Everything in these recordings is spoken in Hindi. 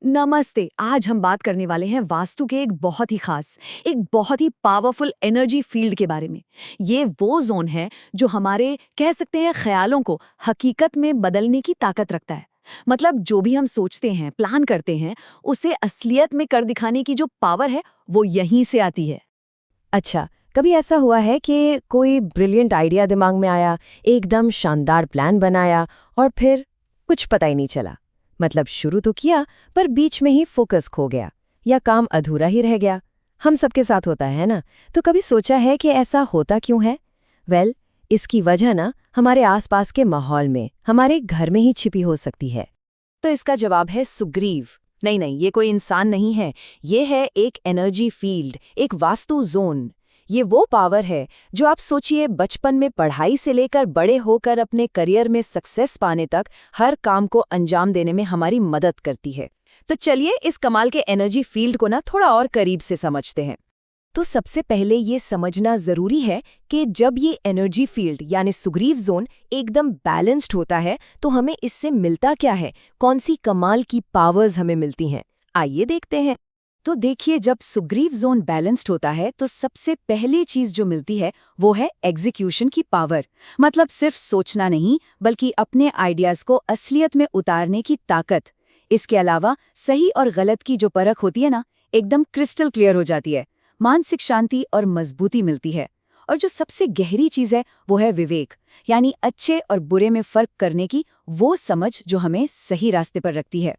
नमस्ते। आज हम बात करने वाले हैं वास्तु के एक बहुत ही खास, एक बहुत ही पावरफुल एनर्जी फील्ड के बारे में। ये वो जोन है जो हमारे कह सकते हैं ख्यालों को हकीकत में बदलने की ताकत रखता है। मतलब जो भी हम सोचते हैं, प्लान करते हैं, उसे असलियत में कर दिखाने की जो पावर है, वो यहीं से आती है। अच्छा, कभी ऐसा हुआ है कि कोई ब्रिलियंट आइडिया दिमाग में आया, एकदम शानदार प्लान बनाया और फिर कुछ पता ही नहीं चला? मतलब शुरू तो किया, पर बीच में ही फोकस खो गया या काम अधूरा ही रह गया। हम सबके साथ होता है ना? तो कभी सोचा है कि ऐसा होता क्यों है? वेल, इसकी वजह ना हमारे आसपास के माहौल में, हमारे घर में ही छिपी हो सकती है। तो इसका जवाब है सुग्रीव। नहीं नहीं, ये कोई इंसान नहीं है, ये है एक एनर्जी फील्ड, एक वास्तु जोन। ये वो पावर है जो आप सोचिए बचपन में पढ़ाई से लेकर बड़े होकर अपने करियर में सक्सेस पाने तक हर काम को अंजाम देने में हमारी मदद करती है। तो चलिए इस कमाल के एनर्जी फील्ड को ना थोड़ा और करीब से समझते हैं। तो सबसे पहले ये समझना जरूरी है कि जब ये एनर्जी फील्ड यानी सुग्रीव जोन एकदम बैलेंस्ड होता है तो हमें इससे मिलता क्या है, कौन सी कमाल की पावर्स हमें मिलती हैं, आइए देखते हैं। तो देखिए, जब सुग्रीव जोन बैलेंस्ड होता है तो सबसे पहली चीज जो मिलती है वो है एग्जीक्यूशन की पावर। मतलब सिर्फ सोचना नहीं, बल्कि अपने आइडियाज को असलियत में उतारने की ताकत। इसके अलावा सही और गलत की जो परख होती है ना, एकदम क्रिस्टल क्लियर हो जाती है। मानसिक शांति और मजबूती मिलती है। और जो सबसे गहरी चीज है वो है विवेक, यानी अच्छे और बुरे में फर्क करने की वो समझ जो हमें सही रास्ते पर रखती है।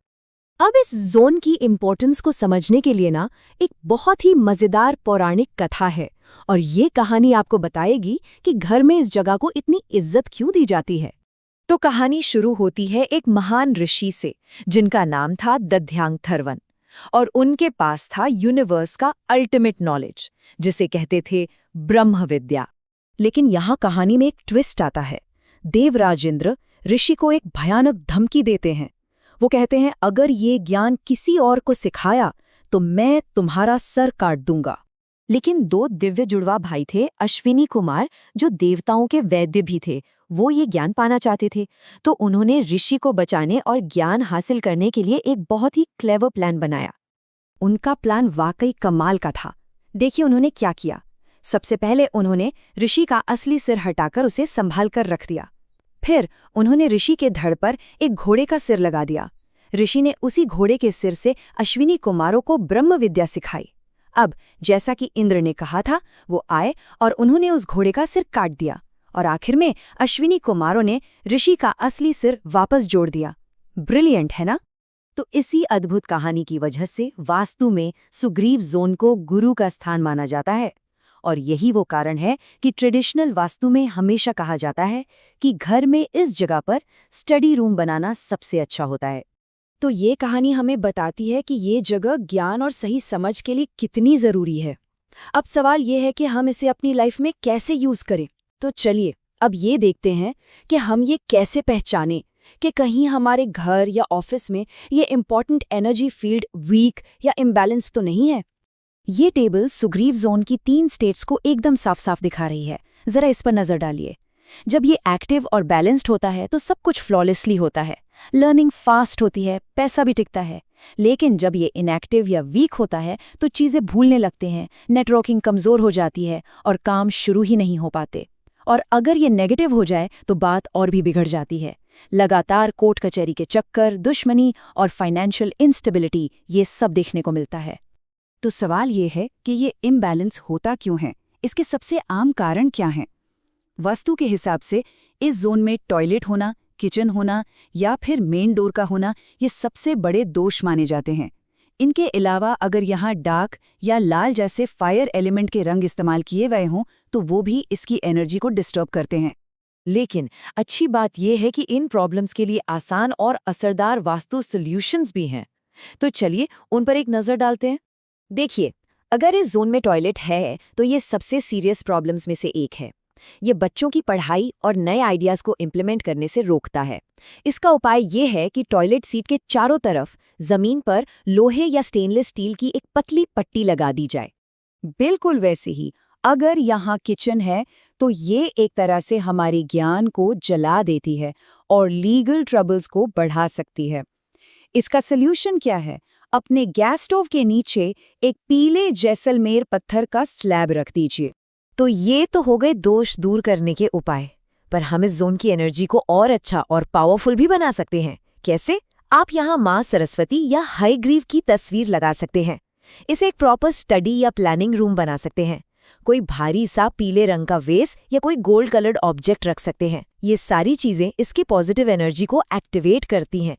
अब इस जोन की इम्पोर्टेंस को समझने के लिए ना एक बहुत ही मजेदार पौराणिक कथा है, और ये कहानी आपको बताएगी कि घर में इस जगह को इतनी इज्जत क्यों दी जाती है। तो कहानी शुरू होती है एक महान ऋषि से, जिनका नाम था दध्यांगथर्वन, और उनके पास था यूनिवर्स का अल्टीमेट नॉलेज, जिसे कहते थे ब्रह्म विद्या। लेकिन यहाँ कहानी में एक ट्विस्ट आता है। देवराजेंद्र ऋषि को एक भयानक धमकी देते हैं। वो कहते हैं, अगर ये ज्ञान किसी और को सिखाया तो मैं तुम्हारा सर काट दूंगा। लेकिन दो दिव्य जुड़वा भाई थे, अश्विनी कुमार, जो देवताओं के वैद्य भी थे। वो ये ज्ञान पाना चाहते थे। तो उन्होंने ऋषि को बचाने और ज्ञान हासिल करने के लिए एक बहुत ही क्लेवर प्लान बनाया। उनका प्लान वाकई कमाल का था। देखिए उन्होंने क्या किया। सबसे पहले उन्होंने ऋषि का असली सिर हटाकर उसे संभाल कर रख दिया। फिर उन्होंने ऋषि के धड़ पर एक घोड़े का सिर लगा दिया। ऋषि ने उसी घोड़े के सिर से अश्विनी कुमारों को ब्रह्म विद्या सिखाई। अब जैसा कि इंद्र ने कहा था, वो आए और उन्होंने उस घोड़े का सिर काट दिया, और आखिर में अश्विनी कुमारों ने ऋषि का असली सिर वापस जोड़ दिया। ब्रिलियंट है ना? तो इसी अद्भुत कहानी की वजह से वास्तु में सुग्रीव जोन को गुरु का स्थान माना जाता है। और यही वो कारण है कि ट्रेडिशनल वास्तु में हमेशा कहा जाता है कि घर में इस जगह पर स्टडी रूम बनाना सबसे अच्छा होता है। तो ये कहानी हमें बताती है कि ये जगह ज्ञान और सही समझ के लिए कितनी जरूरी है। अब सवाल ये है कि हम इसे अपनी लाइफ में कैसे यूज करें। तो चलिए अब ये देखते हैं कि हम ये कैसे पहचानें कि कहीं हमारे घर या ऑफिस में ये इम्पॉर्टेंट एनर्जी फील्ड वीक या इम्बैलेंस तो नहीं है। ये टेबल सुग्रीव जोन की 3 स्टेट्स को एकदम साफ साफ दिखा रही है। जरा इस पर नजर डालिए। जब ये एक्टिव और बैलेंस्ड होता है तो सब कुछ फ्लॉलेसली होता है, लर्निंग फास्ट होती है, पैसा भी टिकता है। लेकिन जब ये इनएक्टिव या वीक होता है तो चीजें भूलने लगते हैं, नेटवर्किंग कमजोर हो जाती है और काम शुरू ही नहीं हो पाते। और अगर ये नेगेटिव हो जाए तो बात और भी बिगड़ जाती है। लगातार कोर्ट कचहरी के चक्कर, दुश्मनी और फाइनेंशियल इंस्टेबिलिटी, ये सब देखने को मिलता है। तो सवाल ये है कि ये इम्बैलेंस होता क्यों है, इसके सबसे आम कारण क्या हैं? वास्तु के हिसाब से इस जोन में टॉयलेट होना, किचन होना या फिर मेन डोर का होना, ये सबसे बड़े दोष माने जाते हैं। इनके अलावा अगर यहाँ डार्क या लाल जैसे फायर एलिमेंट के रंग इस्तेमाल किए गए हों तो वो भी इसकी एनर्जी को डिस्टर्ब करते हैं। लेकिन अच्छी बात यह है कि इन प्रॉब्लम्स के लिए आसान और असरदार वास्तु सॉल्यूशंस भी हैं। तो चलिए उन पर एक नज़र डालते हैं। देखिए, अगर इस जोन में टॉयलेट है तो ये सबसे सीरियस प्रॉब्लम्स में से एक है। ये बच्चों की पढ़ाई और नए आइडियाज को इम्प्लीमेंट करने से रोकता है। इसका उपाय ये है कि टॉयलेट सीट के चारों तरफ जमीन पर लोहे या स्टेनलेस स्टील की एक पतली पट्टी लगा दी जाए। बिल्कुल वैसे ही अगर यहाँ किचन है तो ये एक तरह से हमारे ज्ञान को जला देती है और लीगल ट्रबल्स को बढ़ा सकती है। इसका सल्यूशन क्या है? अपने गैस स्टोव के नीचे एक पीले जैसलमेर पत्थर का स्लैब रख दीजिए। तो ये तो हो गए दोष दूर करने के उपाय, पर हम इस जोन की एनर्जी को और अच्छा और पावरफुल भी बना सकते हैं। कैसे? आप यहाँ माँ सरस्वती या हयग्रीव की तस्वीर लगा सकते हैं। इसे एक प्रॉपर स्टडी या प्लानिंग रूम बना सकते हैं। कोई भारी सा पीले रंग का वेस या कोई गोल्ड कलर्ड ऑब्जेक्ट रख सकते हैं। ये सारी चीजें इसकी पॉजिटिव एनर्जी को एक्टिवेट करती हैं।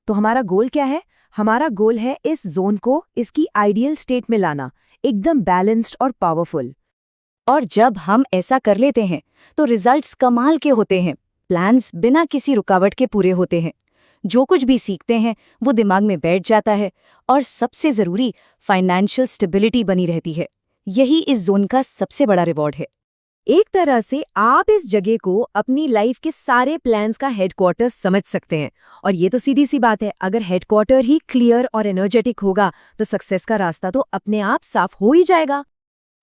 तो हमारा गोल क्या है? हमारा गोल है इस जोन को इसकी आइडियल स्टेट में लाना, एकदम बैलेंस्ड और पावरफुल। और जब हम ऐसा कर लेते हैं तो रिजल्ट्स कमाल के होते हैं। प्लान्स बिना किसी रुकावट के पूरे होते हैं। जो कुछ भी सीखते हैं वो दिमाग में बैठ जाता है, और सबसे ज़रूरी फाइनेंशियल स्टेबिलिटी बनी रहती है। यही इस जोन का सबसे बड़ा रिवॉर्ड है। एक तरह से आप इस जगह को अपनी लाइफ के सारे प्लान्स का हेडक्वार्टर समझ सकते हैं। और ये तो सीधी सी बात है, अगर हेडक्वार्टर ही क्लियर और एनर्जेटिक होगा तो सक्सेस का रास्ता तो अपने आप साफ हो ही जाएगा।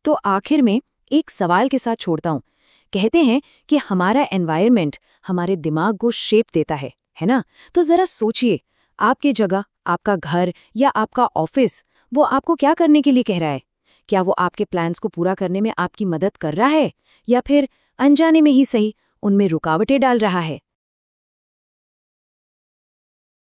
तो आखिर में एक सवाल के साथ छोड़ता हूँ। कहते हैं कि हमारा एनवायरनमेंट हमारे दिमाग को शेप देता है ना? तो ज़रा सोचिए, आपकी जगह, आपका घर या आपका ऑफिस, वो आपको क्या करने के लिए कह रहा है? क्या वो आपके प्लान्स को पूरा करने में आपकी मदद कर रहा है, या फिर अनजाने में ही सही उनमें रुकावटें डाल रहा है?